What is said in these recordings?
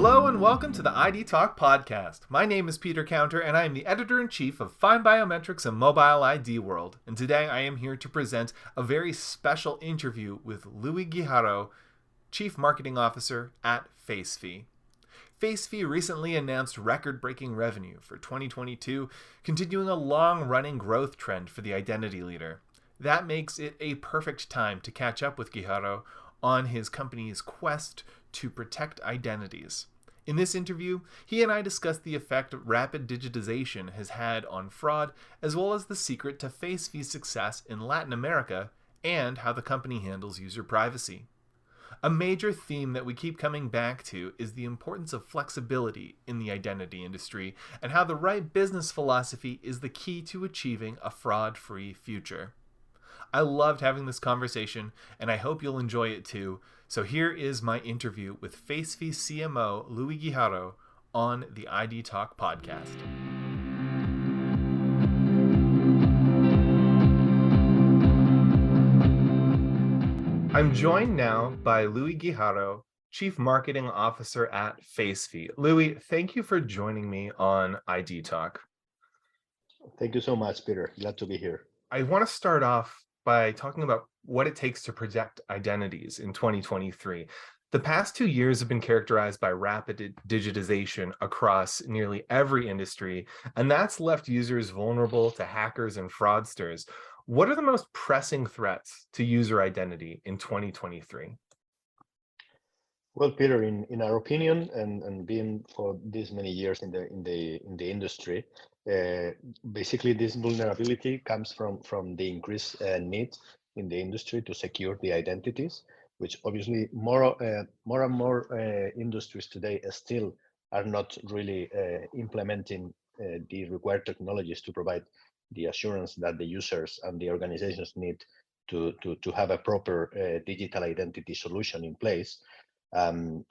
Hello and welcome to the ID Talk podcast. My name is Peter Counter and I am the editor-in-chief of FindBiometrics and Mobile ID World. And today I am here to present a very special interview with Guijarro, Chief Marketing Officer at Facephi. Facephi recently announced record-breaking revenue for 2022, continuing a long-running growth trend for the identity leader. That makes it a perfect time to catch up with Guijarro on his company's quest to protect identities. In this interview, he and I discuss the effect rapid digitization has had on fraud, as well as the secret to Facephi's success in Latin America and how the company handles user privacy. A major theme that we keep coming back to is the importance of flexibility in the identity industry and how the right business philosophy is the key to achieving a fraud-free future. I loved having this conversation, and I hope you'll enjoy it too. So here is my interview with Facephi CMO Guijarro on the ID Talk podcast. I'm joined now by Guijarro, Chief Marketing Officer at Facephi. Louis, thank you for joining me on ID Talk. Thank you so much, Peter. Glad to be here. I want to start off by talking about what it takes to protect identities in 2023. The past 2 years have been characterized by rapid digitization across nearly every industry, and that's left users vulnerable to hackers and fraudsters. What are the most pressing threats to user identity in 2023? Well, Peter, in our opinion, and being for these many years in the industry, basically this vulnerability comes from the increased need in the industry to secure the identities, which obviously more and more industries today still are not really implementing the required technologies to provide the assurance that the users and the organizations need to have a proper digital identity solution in place.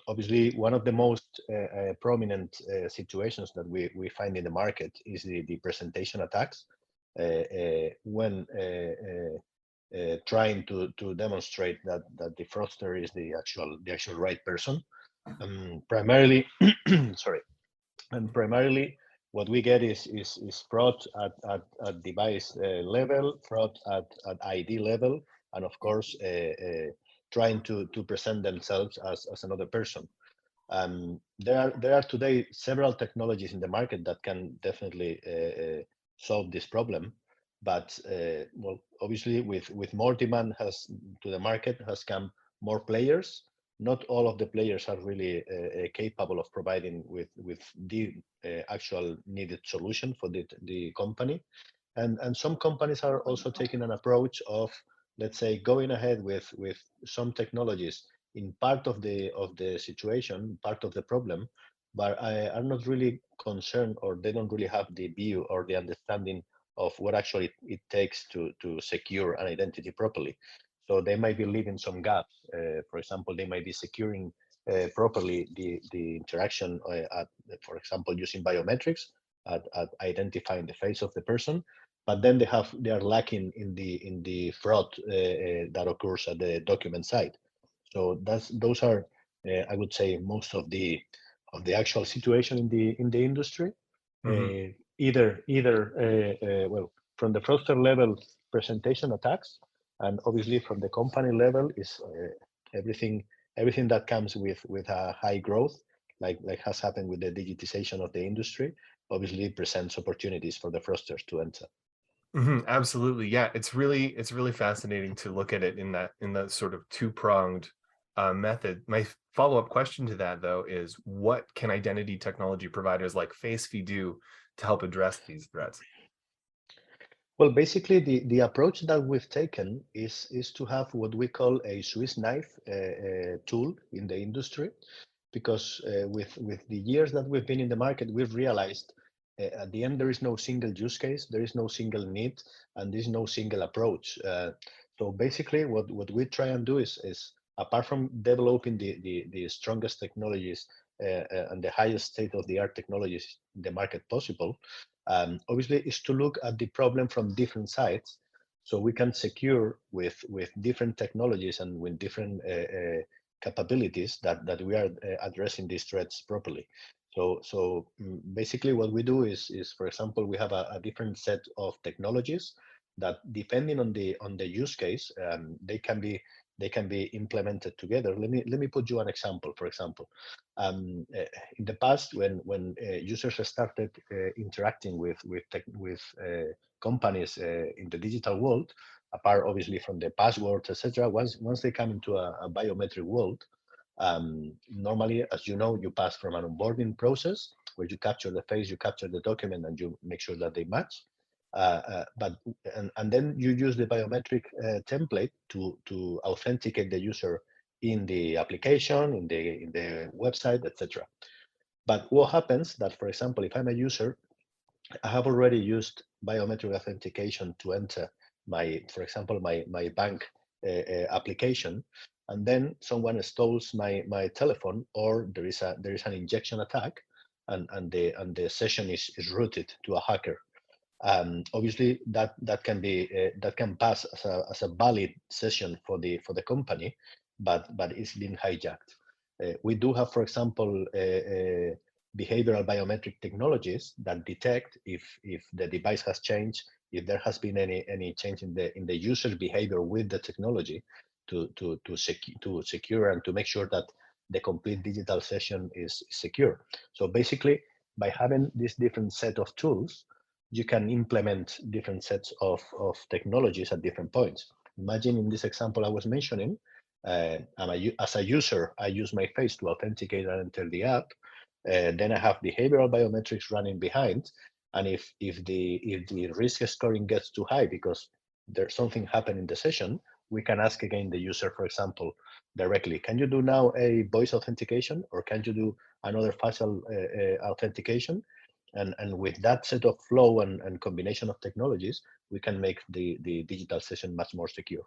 Obviously, one of the most prominent situations that we find in the market is the presentation attacks, when trying to demonstrate that the fraudster is the actual right person. Primarily, sorry, and primarily what we get is fraud at device level, fraud at ID level, and of course trying to present themselves as another person. There are today several technologies in the market that can definitely solve this problem, but well, obviously with more demand to the market has come more players. Not all of the players are really capable of providing with the actual needed solution for the company, and some companies are also taking an approach of, let's say, going ahead with some technologies in part of the situation, part of the problem, but are not really concerned, or they don't really have the view or the understanding of what actually it takes to secure an identity properly. So they might be leaving some gaps. For example, they might be securing properly the interaction at, for example, using biometrics at identifying the face of the person, but then they are lacking in the fraud that occurs at the document side. So those are I would say most of the actual situation in the industry. Mm-hmm. Either well, from the fraudster level, presentation attacks, and obviously from the company level is everything that comes with a high growth, like has happened with the digitization of the industry, obviously presents opportunities for the fraudsters to enter. Mm-hmm, absolutely. Yeah, it's really fascinating to look at it in that sort of two-pronged method. My follow-up question to that, though, is what can identity technology providers like Facephi do to help address these threats? Well, basically, the approach that we've taken is to have what we call a Swiss knife tool in the industry, because with the years that we've been in the market, we've realized at the end there is no single use case, there is no single need, and there is no single approach. So basically, what we try and do is apart from developing the strongest technologies and the highest state-of-the-art technologies in the market possible, obviously is to look at the problem from different sides, so we can secure with different technologies and with different capabilities that we are addressing these threats properly. So basically what we do is, for example, we have a different set of technologies that, depending on the use case, they can be implemented together. Let me put you an example. For example, in the past, when users started interacting with companies in the digital world, apart obviously from the passwords, etc., once they come into a biometric world, normally, as you know, you pass from an onboarding process where you capture the face, you capture the document, and you make sure that they match. And then you use the biometric template to authenticate the user in the application, in the website, etc. But what happens that, for example, if I'm a user, I have already used biometric authentication to enter for example, my bank application, and then someone steals my telephone, or there is an injection attack, and the session is routed to a hacker. Obviously, that can pass as a valid session for the company, but it's been hijacked. We do have, for example, behavioral biometric technologies that detect if the device has changed, if there has been any change in the user's behavior with the technology, to secure and to make sure that the complete digital session is secure. So basically, by having this different set of tools, you can implement different sets of technologies at different points. Imagine in this example I was mentioning, as a user, I use my face to authenticate and enter the app. Then I have behavioral biometrics running behind, and if the risk scoring gets too high because there's something happened in the session, we can ask again the user, for example, directly, can you do now a voice authentication, or can you do another facial authentication? And with that set of flow and combination of technologies, we can make the digital session much more secure.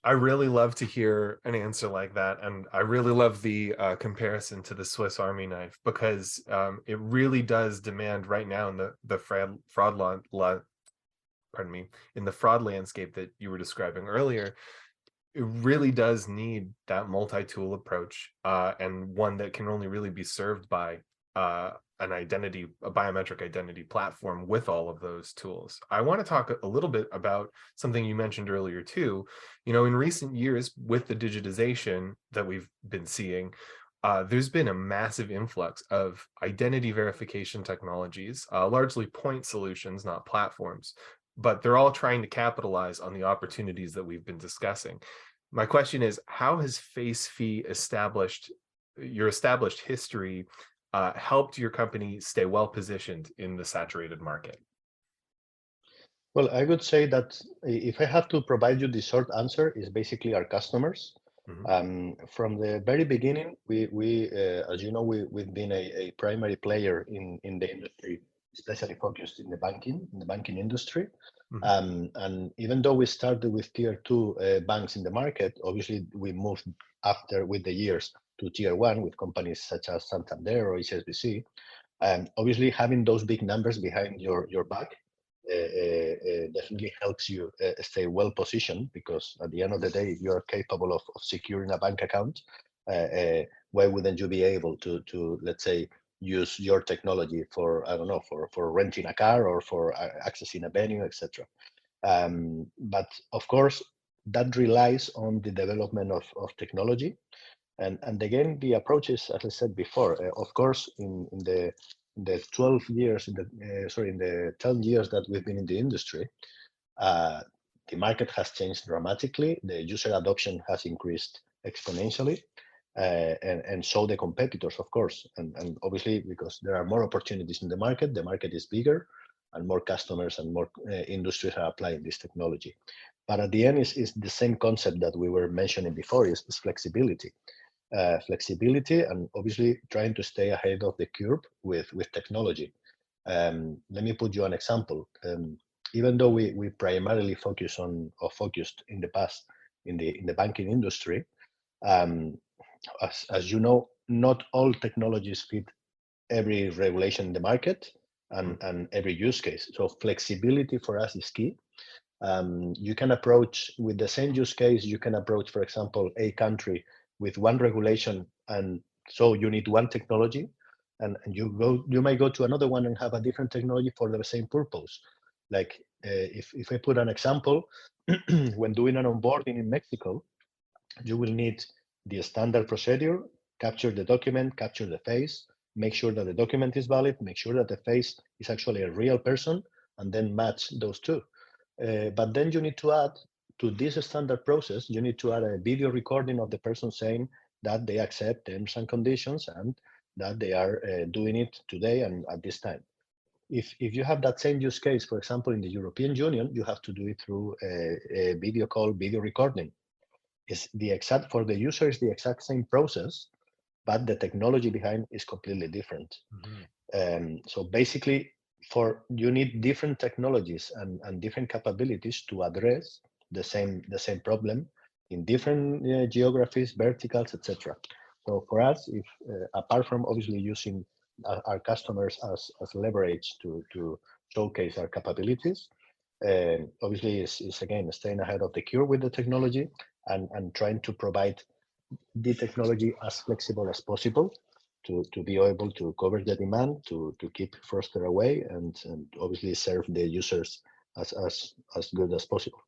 I really love to hear an answer like that, and I really love the comparison to the Swiss Army knife, because it really does demand right now in the pardon me, in the fraud landscape that you were describing earlier. It really does need that multi-tool approach, and one that can only really be served by a biometric identity platform with all of those tools. I want to talk a little bit about something you mentioned earlier too. In recent years, with the digitization that we've been seeing, there's been a massive influx of identity verification technologies, largely point solutions, not platforms, but they're all trying to capitalize on the opportunities that we've been discussing. My question is, how has Facephi your established history helped your company stay well positioned in the saturated market? Well, I would say that if I have to provide you the short answer, is basically our customers. From the very beginning, we as you know, we've been a primary player in the industry, especially focused in the banking industry. And even though we started with tier 2 banks in the market, obviously we moved after with the years to tier 1 with companies such as Santander or HSBC. And obviously having those big numbers behind your back definitely helps you stay well positioned, because at the end of the day, if you're capable of securing a bank account, why wouldn't you be able to let's say use your technology for, I don't know, for renting a car or for accessing a venue, etc. But of course, that relies on the development of technology. And again, the approach is, as I said before, of course, in the 12 years, in the 10 years that we've been in the industry, the market has changed dramatically. The user adoption has increased exponentially, and so the competitors, of course. And obviously, because there are more opportunities in the market is bigger, and more customers and more industries are applying this technology. But at the end, is the same concept that we were mentioning before, is flexibility. Flexibility, and obviously trying to stay ahead of the curve with technology. Let me put you an example. Even though we primarily focused in the past in the banking industry, as you know, not all technologies fit every regulation in the market and every use case. So flexibility for us is key. You can approach with the same use case. You can approach, for example, a country with one regulation, and so you need one technology, and you might go to another one and have a different technology for the same purpose. Like if I put an example, when doing an onboarding in Mexico, you will need the standard procedure: capture the document, capture the face, make sure that the document is valid, make sure that the face is actually a real person, and then match those two. But then you need to add to this standard process, you need to add a video recording of the person saying that they accept terms and conditions and that they are doing it today and at this time. If you have that same use case, for example, in the European Union, you have to do it through a video call, video recording. Is the exact for the user is the exact same process, but the technology behind is completely different. So basically, for you need different technologies and different capabilities to address the same problem in different geographies, verticals, etc. So for us, if apart from obviously using our customers as leverage to showcase our capabilities, obviously is again staying ahead of the curve with the technology and trying to provide the technology as flexible as possible to be able to cover the demand, to keep Froster away, and obviously serve the users as good as possible.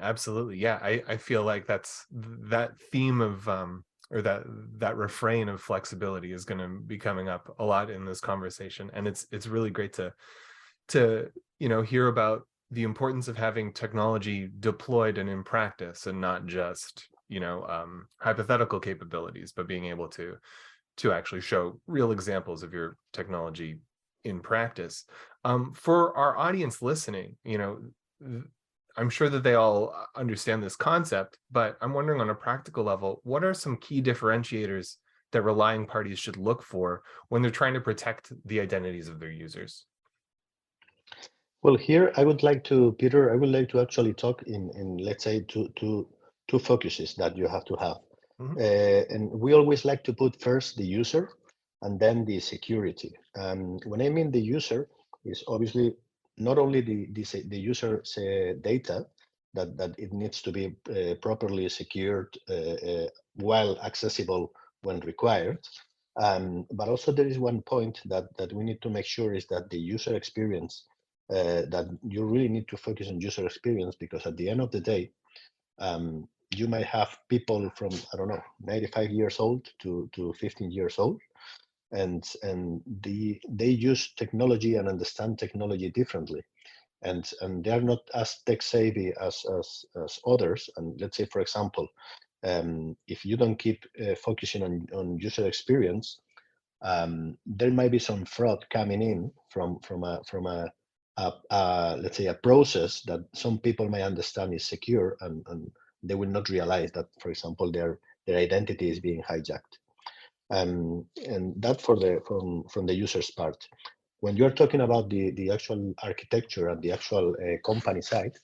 Absolutely. Yeah, I feel like that's that theme of or that refrain of flexibility is going to be coming up a lot in this conversation, and it's really great to hear about the importance of having technology deployed and in practice, and not just hypothetical capabilities, but being able to actually show real examples of your technology in practice. For our audience listening, I'm sure that they all understand this concept, but I'm wondering on a practical level, what are some key differentiators that relying parties should look for when they're trying to protect the identities of their users? Well, here I would like to, Peter, I would like to actually talk in let's say two focuses that you have to have. And we always like to put first the user and then the security. When I mean the user, is obviously not only the user's data that it needs to be properly secured while accessible when required, but also there is one point that we need to make sure is that the user experience, that you really need to focus on user experience, because at the end of the day, you might have people from, I don't know, 95 years old to 15 years old, and they use technology and understand technology differently, and they are not as tech savvy as others. And let's say, for example, if you don't keep focusing on user experience, there might be some fraud coming in from a let's say a process that some people may understand is secure, and they will not realize that, for example, their identity is being hijacked. And that from the user's part. When you're talking about the actual architecture and the actual company side,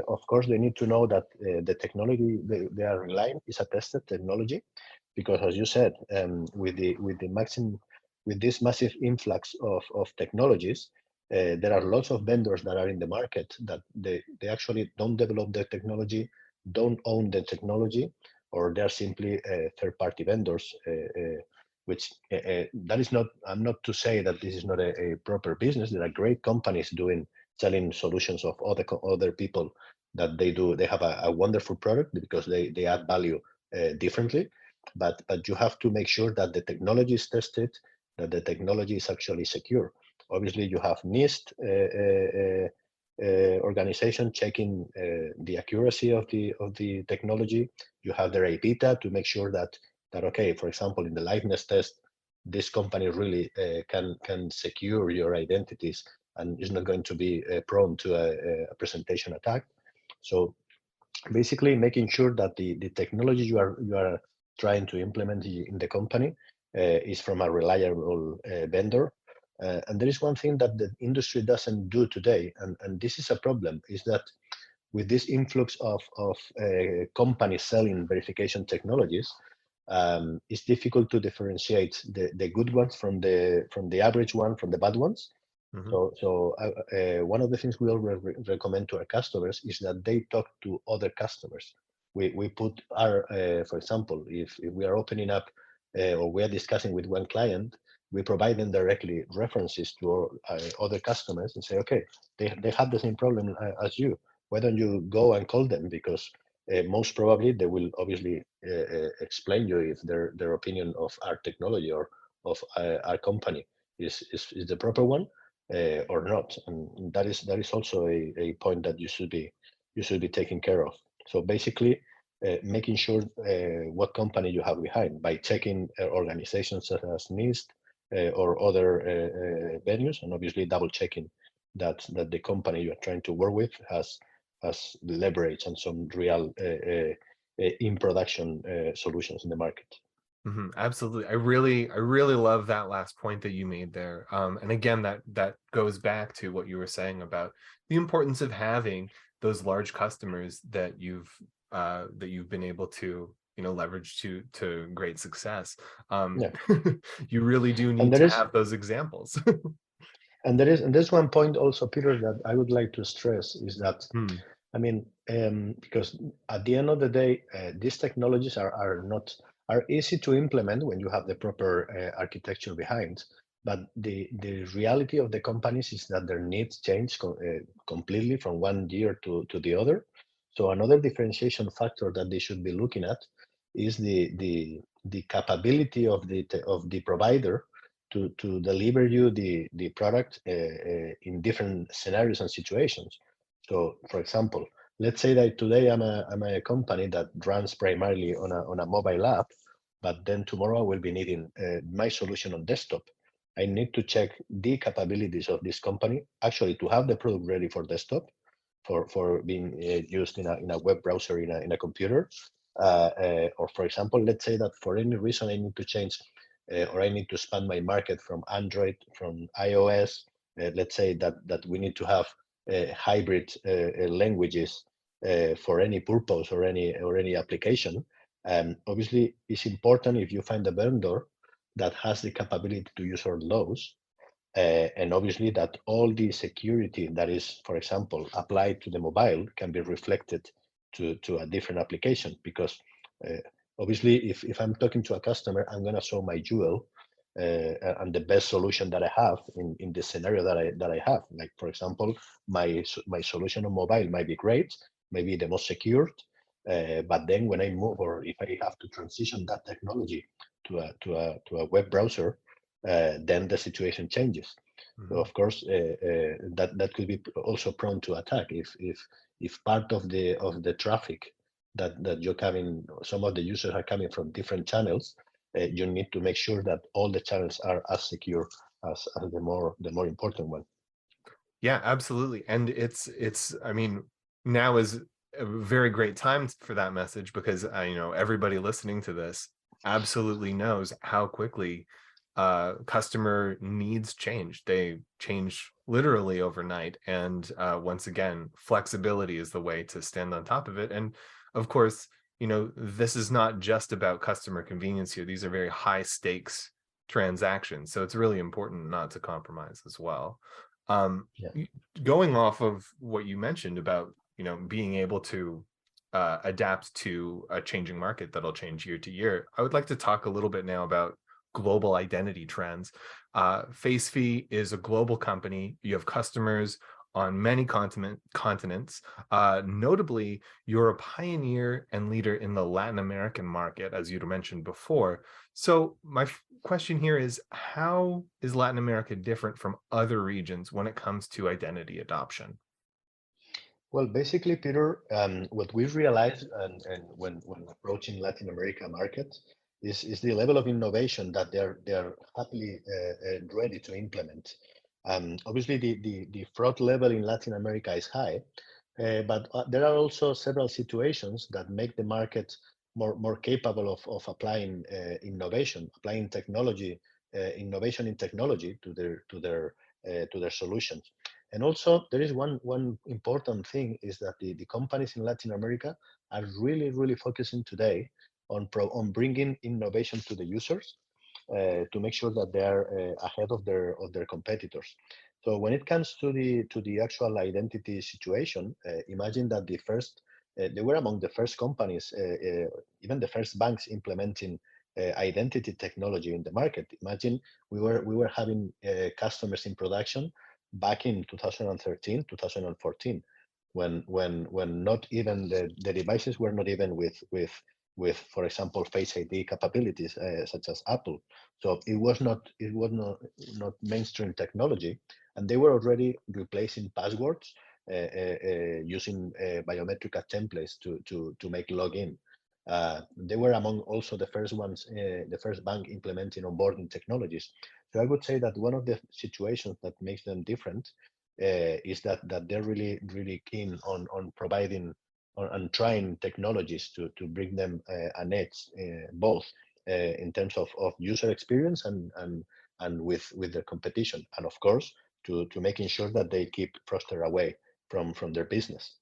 of course, they need to know that the technology they are relying is a tested technology, because, as you said, with this massive influx of technologies, there are lots of vendors that are in the market that they actually don't develop the technology, don't own the technology, or they're simply third-party vendors, which that is not, I'm not to say that this is not a proper business. There are great companies selling solutions of other people that they have a wonderful product because they add value differently, but you have to make sure that the technology is tested, that the technology is actually secure. Obviously, you have NIST organization checking the accuracy of the technology. You have their APITA to make sure that okay, for example, in the liveness test, this company really can secure your identities and is not going to be prone to a presentation attack. So basically, making sure that the technology you are trying to implement in the company is from a reliable vendor. And there is one thing that the industry doesn't do today, and this is a problem, is that with this influx of companies selling verification technologies, it's difficult to differentiate the good ones from the average one from the bad ones. So one of the things we always recommend to our customers is that they talk to other customers, we put our, for example, if we are opening up or we are discussing with one client, we provide them directly references to other customers and say, okay, they have the same problem as you. Why don't you go and call them? Because most probably they will obviously explain you if their opinion of our technology or of our company is the proper one or not. And that is also a point that you should be taking care of. So basically, making sure what company you have behind by checking organizations such as NIST or other venues, and obviously double checking that the company you are trying to work with has leverage and some real in production solutions in the market. Absolutely. I really love that last point that you made there. And again, that goes back to what you were saying about the importance of having those large customers that you've been able to, leverage to great success. Yeah, You really do and need there to is have those examples. and there's one point also, Peter, that I would like to stress is that, Hmm. I mean, because at the end of the day, these technologies are easy to implement when you have the proper architecture behind. But the reality of the companies is that their needs change completely from one year to the other. So another differentiation factor that they should be looking at is the capability of the provider to deliver you the product in different scenarios and situations. So, for example, let's say that today I'm a company that runs primarily on a mobile app, but then tomorrow I will be needing my solution on desktop. I need to check the capabilities of this company actually to have the product ready for desktop, for being used in a web browser in a computer. Or for example, let's say that for any reason I need to change or I need to expand my market from Android, from iOS. Let's say that we need to have hybrid languages for any purpose or any application. Obviously, it's important if you find a vendor that has the capability to use all those, and obviously that all the security that is, for example, applied to the mobile can be reflected to a different application. Because uh, obviously, if I'm talking to a customer, I'm going to show my jewel and the best solution that I have in the scenario that I have. Like, for example, my solution on mobile might be great, maybe the most secured, but then when I move, or if I have to transition that technology to a web browser, then the situation changes. So Mhm. of course, that could be also prone to attack if part of the traffic that you're coming, some of the users are coming from different channels. You need to make sure that all the channels are as secure as the more important one. Yeah, absolutely. And it's I mean, now is a very great time for that message, because everybody listening to this absolutely knows how quickly customer needs change. They change literally overnight. And once again, flexibility is the way to stand on top of it. And of course, this is not just about customer convenience here. These are very high stakes transactions. So it's really important not to compromise as well. Um, Yeah. Going off of what you mentioned about being able to adapt to a changing market that'll change year to year, I would like to talk a little bit now about global identity trends. Facephi is a global company. You have customers on many continents. Notably, you're a pioneer and leader in the Latin American market, as you'd mentioned before. So my question here is, how is Latin America different from other regions when it comes to identity adoption? Well, basically, Peter, what we've realized, and when approaching Latin America market, is the level of innovation that they're happily ready to implement. Obviously, the fraud level in Latin America is high, but there are also several situations that make the market more capable of applying innovation, applying technology, innovation in technology to their solutions. And also, there is one important thing is that the companies in Latin America are really focusing today on bringing innovation to the users to make sure that they are ahead of their competitors. So when it comes to the actual identity situation, imagine that the first they were among the first companies, even the first banks implementing identity technology in the market. Imagine we were having customers in production back in 2013, 2014, when not even the devices were not even with, for example, Face ID capabilities such as Apple. So it was not mainstream technology, and they were already replacing passwords using biometric templates to make login. They were among also the first ones, the first bank implementing onboarding technologies. So I would say that one of the situations that makes them different is that they're really keen on providing and trying technologies to bring them an edge, both in terms of user experience and with the competition, and of course to making sure that they keep fraudster away from their business.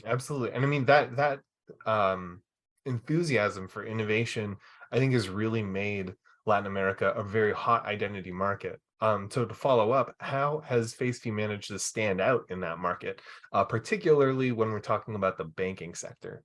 Absolutely. And I mean that um enthusiasm for innovation, I think, has really made Latin America a very hot identity market. So to follow up, how has Facephi managed to stand out in that market, particularly when we're talking about the banking sector?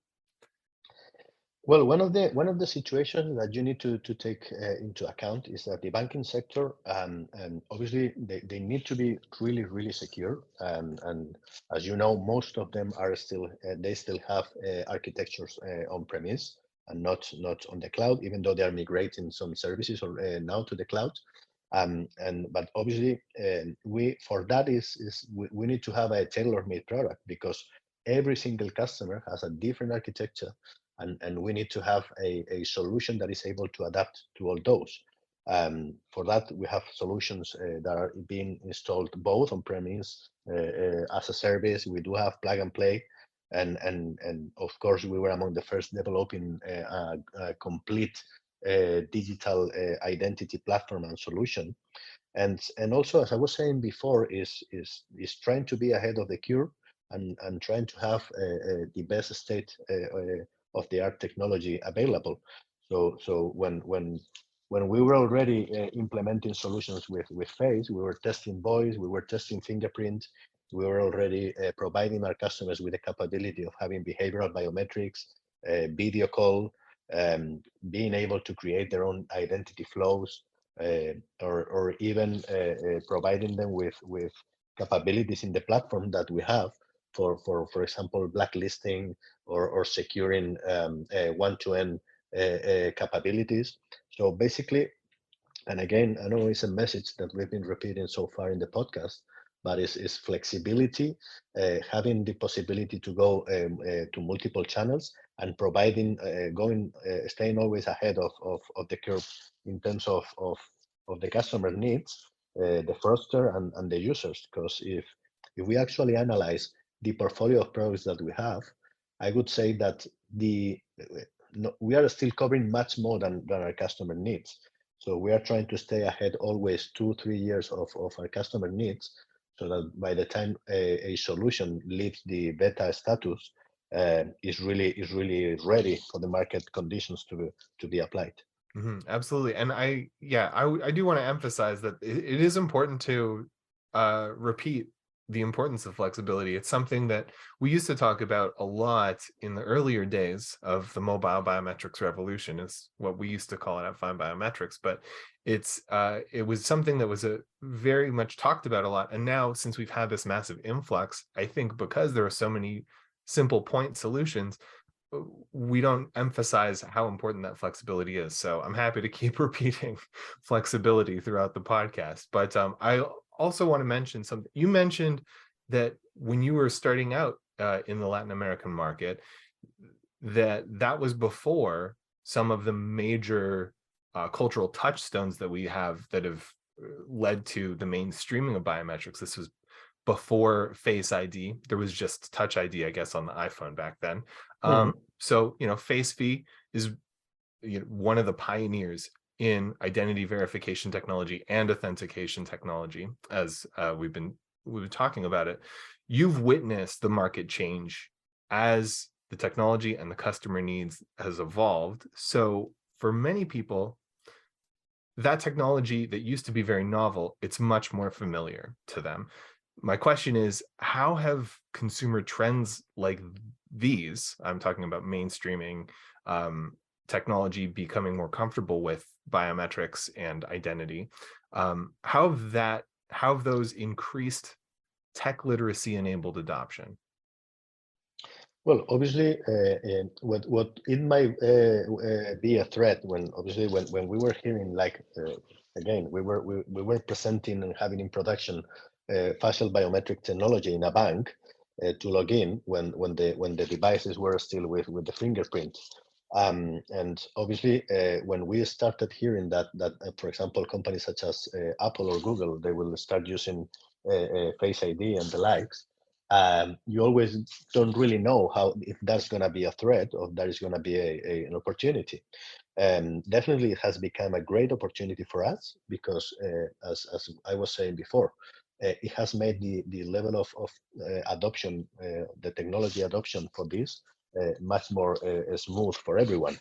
Well, one of the situations that you need to take into account is that the banking sector, and obviously they need to be really secure, and as you know, most of them are still they still have architectures on premise and not on the cloud, even though they are migrating some services or now to the cloud. And but obviously, we for that is we need to have a tailor-made product, because every single customer has a different architecture, and we need to have a solution that is able to adapt to all those. For that, we have solutions that are being installed both on premise as a service. We do have plug and play, and of course, we were among the first developing a complete digital identity platform and solution. And also, as I was saying before, is trying to be ahead of the curve, and trying to have the best state of the art technology available. So when we were already implementing solutions with face, we were testing voice, we were testing fingerprint, we were already providing our customers with the capability of having behavioral biometrics, video call, being able to create their own identity flows, or even providing them with capabilities in the platform that we have for example, blacklisting or securing one-to-end capabilities. So basically, and again, I know it's a message that we've been repeating so far in the podcast, but it's flexibility, having the possibility to go to multiple channels, and providing, staying always ahead of the curve in terms of the customer needs, the fraudster and the users. Because if we actually analyze the portfolio of products that we have, I would say that no, we are still covering much more than our customer needs. So we are trying to stay ahead always 2-3 years of our customer needs, so that by the time a solution leaves the beta status, is really ready for the market conditions to be applied. Absolutely. And I do want to emphasize that it is important to repeat the importance of flexibility. It's something that we used to talk about a lot in the earlier days of the mobile biometrics revolution, is what we used to call it at FindBiometrics. But it was something that was very much talked about a lot. And now, since we've had this massive influx, I think because there are so many simple point solutions, we don't emphasize how important that flexibility is. So I'm happy to keep repeating flexibility throughout the podcast. But I also want to mention something. You mentioned that when you were starting out in the Latin American market, that was before some of the major cultural touchstones that we have that have led to the mainstreaming of biometrics. This was before Face ID. There was just Touch ID, I guess, on the iPhone back then. Mhm. So, Facephi is one of the pioneers in identity verification technology and authentication technology, as we've been talking about it. You've witnessed the market change as the technology and the customer needs has evolved. So for many people, that technology that used to be very novel, it's much more familiar to them. my question is, how have consumer trends like these, I'm talking about mainstreaming technology, becoming more comfortable with biometrics and identity, how have those increased tech literacy enabled adoption? Well, obviously, what it might be a threat when obviously when we were hearing like again we were presenting and having in production facial biometric technology in a bank to log in when the devices were still with the fingerprint. And obviously, when we started hearing that for example, companies such as Apple or Google, they will start using Face ID and the likes. You always don't really know how if that's going to be a threat or that is going to be an opportunity. Definitely, it has become a great opportunity for us because, as I was saying before, it has made the level of adoption, the technology adoption for this, much more smooth for everyone.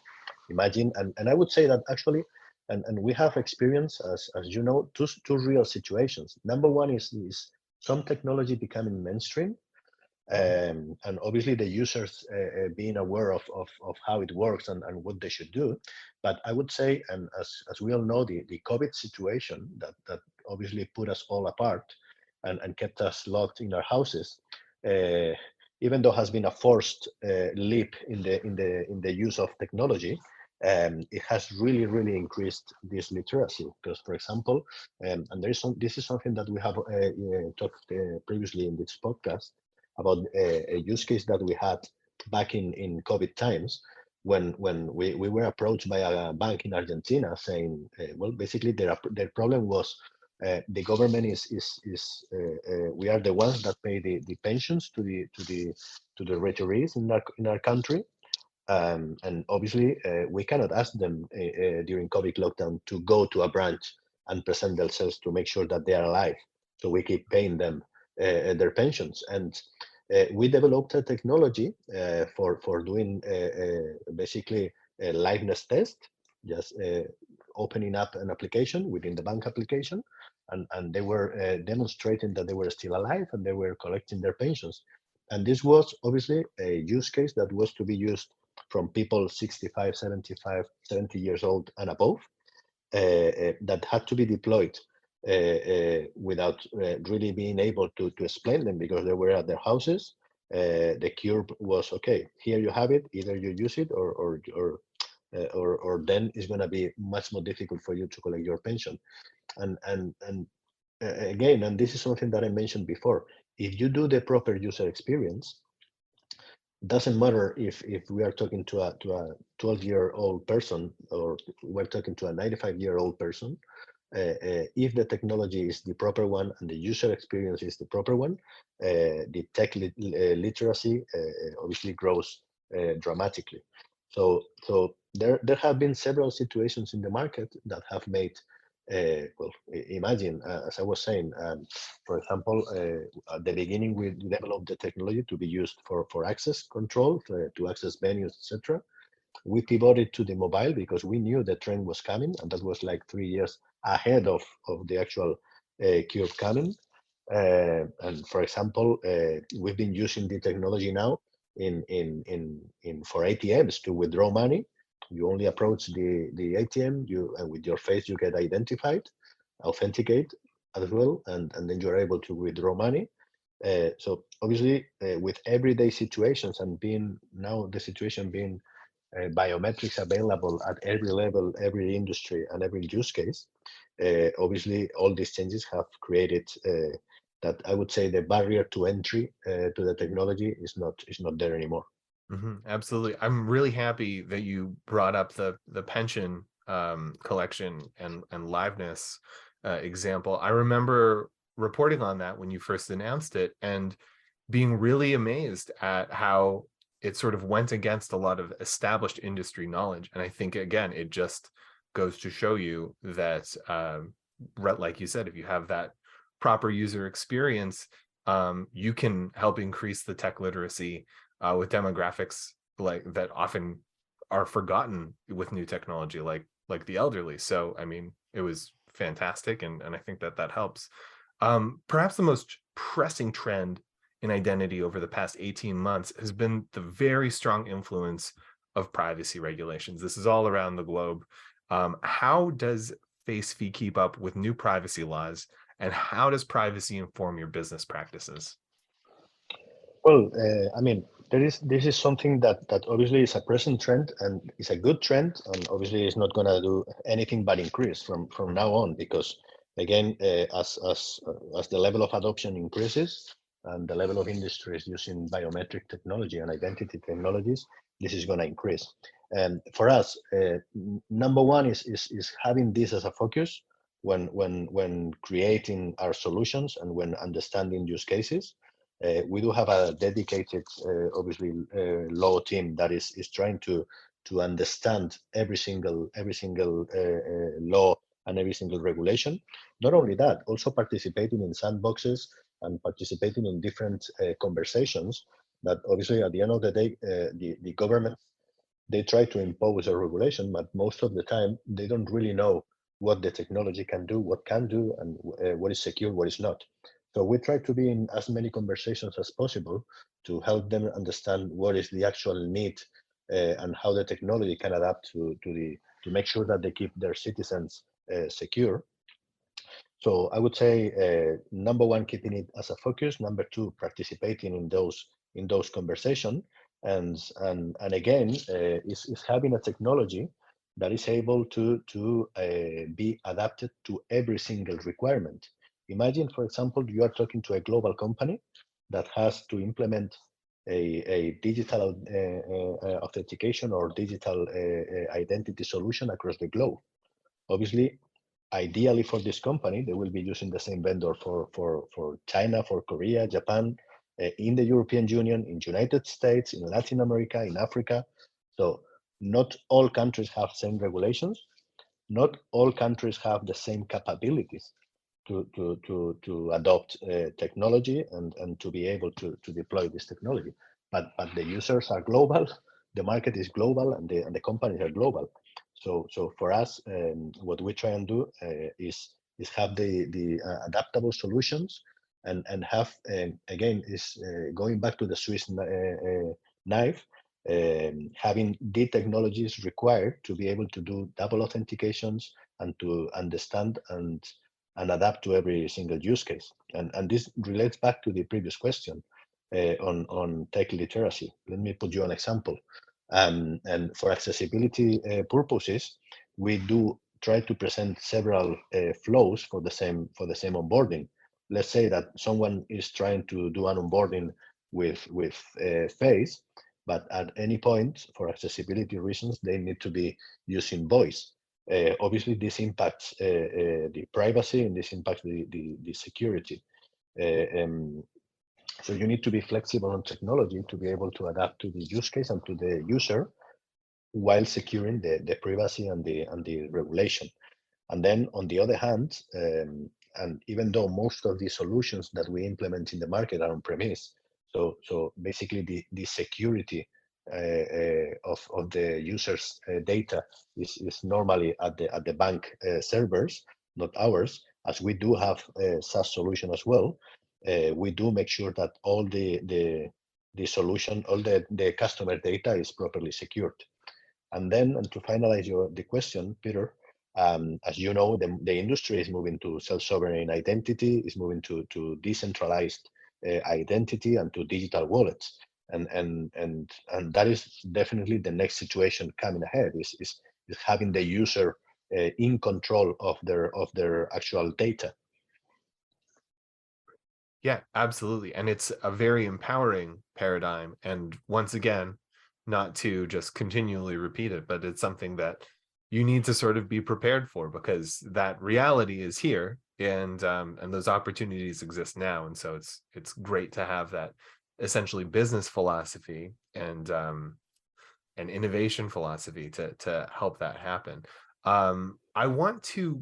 Imagine, and I would say that actually, and we have experienced, as you know, two real situations. Number one is some technology becoming mainstream, and obviously the users being aware of how it works and what they should do. But I would say, and as we all know, the COVID situation that obviously put us all apart and kept us locked in our houses, uh, even though has been a forced leap in the use of technology. It has really increased this literacy because, for example, and this is something that we have talked previously in this podcast about a use case that we had back in COVID times when we were approached by a bank in Argentina saying, well, basically their problem was the government is we are the ones that pay the pensions to the retirees in our country. And obviously, we cannot ask them during COVID lockdown to go to a branch and present themselves to make sure that they are alive. So we keep paying them their pensions. And we developed a technology for doing basically a liveness test, just opening up an application within the bank application. And they were demonstrating that they were still alive and they were collecting their pensions. And this was obviously a use case that was to be used from people 65, 75, 70 years old and above, that had to be deployed without really being able to explain them because they were at their houses. The cure was okay. Here you have it. Either you use it, or then it's going to be much more difficult for you to collect your pension. And again, and this is something that I mentioned before. If you do the proper user experience, doesn't matter if we are talking to a 12-year-old person or we're talking to a 95-year-old person. If the technology is the proper one and the user experience is the proper one, the tech literacy obviously grows dramatically. So there have been several situations in the market that have made, well, imagine, as I was saying, for example, at the beginning, we developed the technology to be used for access control, to access venues, etc. We pivoted to the mobile because we knew the trend was coming, and that was like 3 years ahead of the actual curve coming. And for example, we've been using the technology now in for ATMs to withdraw money. You only approach the ATM, and with your face you get identified, authenticate as well, and then you're able to withdraw money. So obviously, with everyday situations and being now the situation being biometrics available at every level, every industry, and every use case, obviously all these changes have created that I would say the barrier to entry to the technology is not there anymore. Absolutely. I'm really happy that you brought up the pension collection and liveness example. I remember reporting on that when you first announced it and being really amazed at how it sort of went against a lot of established industry knowledge. And I think, again, it just goes to show you that, like you said, if you have that proper user experience, you can help increase the tech literacy with demographics like that often are forgotten with new technology, like the elderly. So, I mean, it was fantastic, and I think that helps. Perhaps the most pressing trend in identity over the past 18 months has been the very strong influence of privacy regulations. This is all around the globe. How does Facephi keep up with new privacy laws, and how does privacy inform your business practices? Well, I mean, this is something that obviously is a present trend and is a good trend, and obviously is not going to do anything but increase from now on, because again, as the level of adoption increases and the level of industries using biometric technology and identity technologies, this is going to increase. And for us, number one is having this as a focus when creating our solutions and when understanding use cases. We do have a dedicated, obviously, law team that is trying to understand every single law and every single regulation. Not only that, also participating in sandboxes and participating in different conversations. That obviously, at the end of the day, the government, they try to impose a regulation, but most of the time they don't really know what the technology can do, what can do, and what is secure, what is not. So we try to be in as many conversations as possible to help them understand what is the actual need, and how the technology can adapt to make sure that they keep their citizens secure. So I would say, number one, keeping it as a focus. Number two, participating in those conversations, and again, is having a technology that is able to be adapted to every single requirement. Imagine, for example, you are talking to a global company that has to implement a digital authentication or digital identity solution across the globe. Obviously, ideally for this company, they will be using the same vendor for China, for Korea, Japan, in the European Union, in United States, in Latin America, in Africa. So not all countries have same regulations. Not all countries have the same capabilities to adopt technology and to be able to deploy this technology. But the users are global, the market is global, and the companies are global. So for us, what we try and do is have the adaptable solutions, and have, again, is going back to the Swiss knife, having the technologies required to be able to do double authentications and to understand and adapt to every single use case. And this relates back to the previous question on tech literacy. Let me put you an example. And for accessibility purposes, we do try to present several flows for the same onboarding. Let's say that someone is trying to do an onboarding with face, but at any point, for accessibility reasons, they need to be using voice. Obviously, this impacts the privacy, and this impacts the security. So you need to be flexible on technology to be able to adapt to the use case and to the user, while securing the privacy and the regulation. And then on the other hand, and even though most of the solutions that we implement in the market are on premise, so basically the security of the users' data is normally at the bank servers, not ours. As we do have a SaaS solution as well, we do make sure that all the solution, all the customer data is properly secured. And then, and to finalize the question, Peter, as you know, the industry is moving to self-sovereign identity, is moving to decentralized identity and to digital wallets, and that is definitely the next situation coming ahead. Is having the user in control of their actual data. Yeah, absolutely. And it's a very empowering paradigm. And once again, not to just continually repeat it, but it's something that you need to sort of be prepared for, because that reality is here, and those opportunities exist now. And so it's great to have that essentially business philosophy and innovation philosophy to help that happen. I want to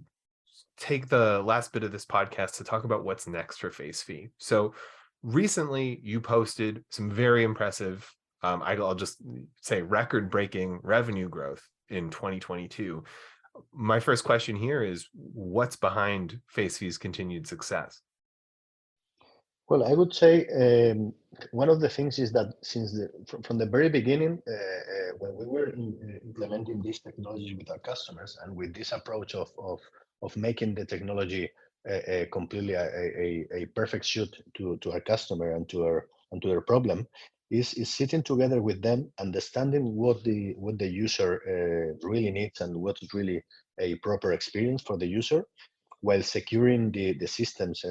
take the last bit of this podcast to talk about what's next for Facephi. So recently you posted some very impressive, I'll just say record-breaking revenue growth in 2022. My first question here is, what's behind Facephi's continued success? Well, I would say one of the things is that since from the very beginning, when we were implementing these technologies with our customers and with this approach of making the technology completely a perfect suit to our customer and to their problem, is sitting together with them, understanding what the user really needs and what is really a proper experience for the user, while securing the systems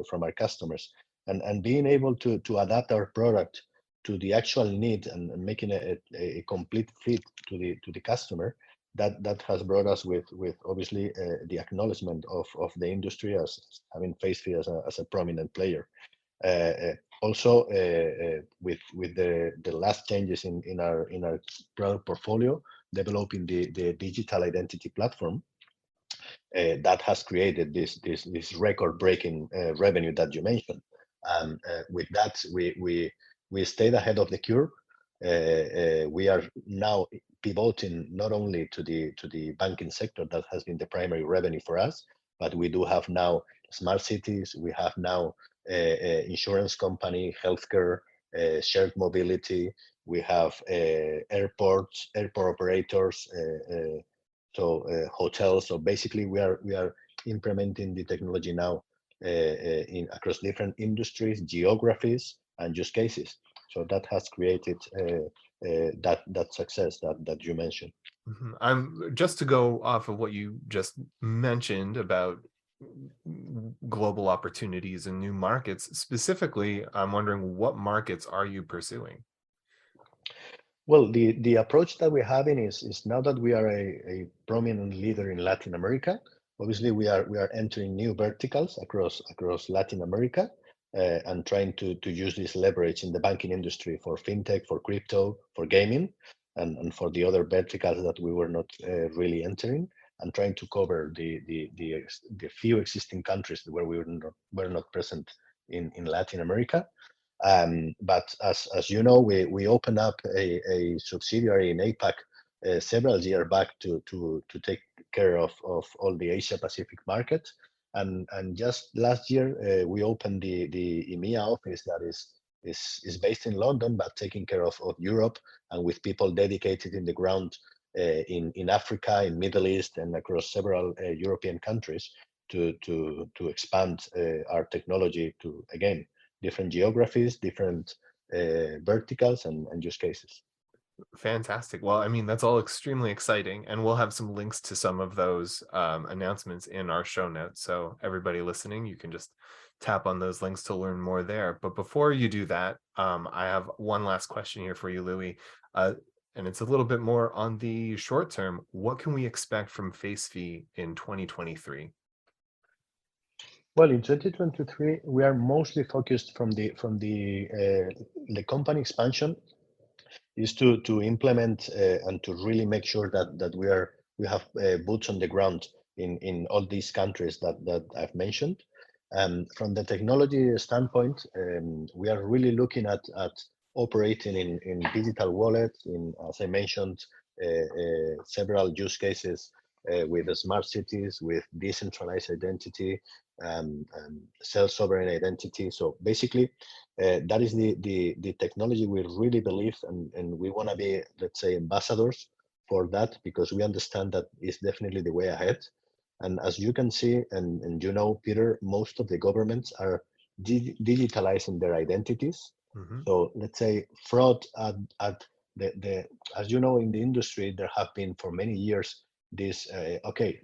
from our customers, and being able to adapt our product to the actual need, and making a complete fit to the customer. That has brought us with obviously the acknowledgement of the industry as having Facephi as a prominent player. Also, with the last changes in our product portfolio, developing the digital identity platform, that has created this record-breaking revenue that you mentioned. And with that, we stayed ahead of the curve. We are now pivoting not only to the banking sector that has been the primary revenue for us, but we do have now smart cities. We have now insurance company, healthcare, shared mobility. We have airports, airport operators. Hotels. So basically, we are implementing the technology now in across different industries, geographies, and use cases. So that has created that success that you mentioned. I'm just to go off of what you just mentioned about global opportunities and new markets. Specifically, I'm wondering what markets are you pursuing? Well, the approach that we're having is now that we are a prominent leader in Latin America. Obviously, we are entering new verticals across Latin America, and trying to use this leverage in the banking industry for fintech, for crypto, for gaming, and for the other verticals that we were not really entering, and trying to cover the few existing countries where we were not present in Latin America. But as you know, we opened up a subsidiary in APAC several years back to take care of all the Asia Pacific market. And just last year, we opened the EMEA office that is based in London, but taking care of Europe, and with people dedicated in the ground in Africa, in Middle East, and across several European countries to expand our technology to, again, different geographies, different verticals, and use cases. Fantastic. Well, I mean, that's all extremely exciting, and we'll have some links to some of those announcements in our show notes. So everybody listening, you can just tap on those links to learn more there. But before you do that, I have one last question here for you, Louis, and it's a little bit more on the short term. What can we expect from Facephi in 2023? Well, in 2023, we are mostly focused from the company expansion is to implement and to really make sure that we have boots on the ground in all these countries that I've mentioned. From the technology standpoint, we are really looking at operating in digital wallets, as I mentioned, several use cases with the smart cities, with decentralized identity, self-sovereign identity. So basically, that is the technology we really believe, and we want to be, let's say, ambassadors for that, because we understand that is definitely the way ahead. And as you can see, and you know, Peter, most of the governments are digitalizing their identities. Hmm. So let's say fraud at the as you know, in the industry, there have been for many years this okay,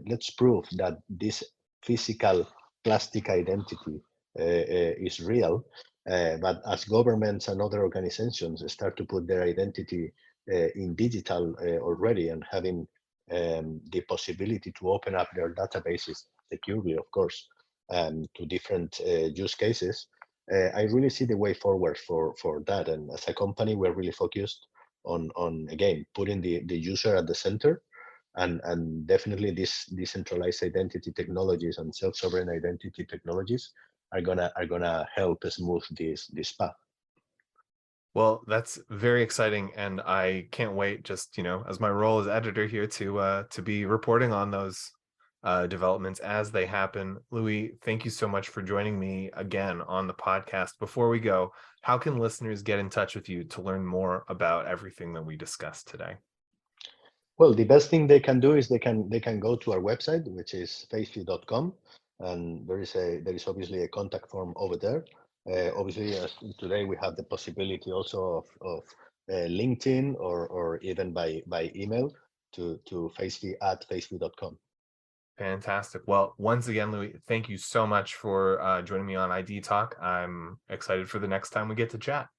let's prove that this physical plastic identity is real. But as governments and other organizations start to put their identity in digital already, and having the possibility to open up their databases securely, of course, to different use cases, I really see the way forward for that. And as a company, we're really focused on again putting the user at the center, and definitely these decentralized identity technologies and self-sovereign identity technologies are gonna help smooth this path. Well, that's very exciting, and I can't wait. Just as my role as editor here to be reporting on those developments as they happen. Louis, thank you so much for joining me again on the podcast. Before we go, how can listeners get in touch with you to learn more about everything that we discussed today? Well, the best thing they can do is they can go to our website, which is facephi.com, and there is obviously a contact form over there. Obviously, as today we have the possibility also of LinkedIn or even by email to facephi@facephi.com. Fantastic. Well, once again, Louis, thank you so much for joining me on ID Talk. I'm excited for the next time we get to chat.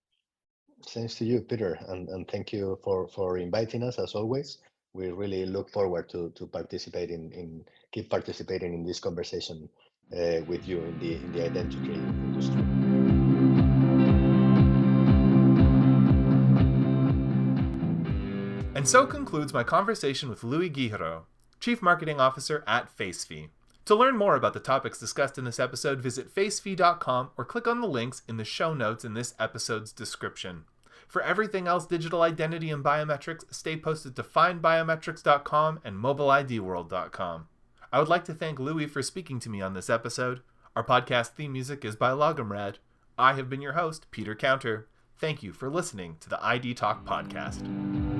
Thanks to you, Peter, and thank you for inviting us as always. We really look forward to participate in keep participating in this conversation with you in the identity industry. And so concludes my conversation with Louis Guijarro, Chief Marketing Officer at Facephi. To learn more about the topics discussed in this episode, visit facephi.com or click on the links in the show notes in this episode's description. For everything else digital identity and biometrics, stay posted to FindBiometrics.com and MobileIDWorld.com. I would like to thank Louis for speaking to me on this episode. Our podcast theme music is by Logomrad. I have been your host, Peter Counter. Thank you for listening to the ID Talk podcast.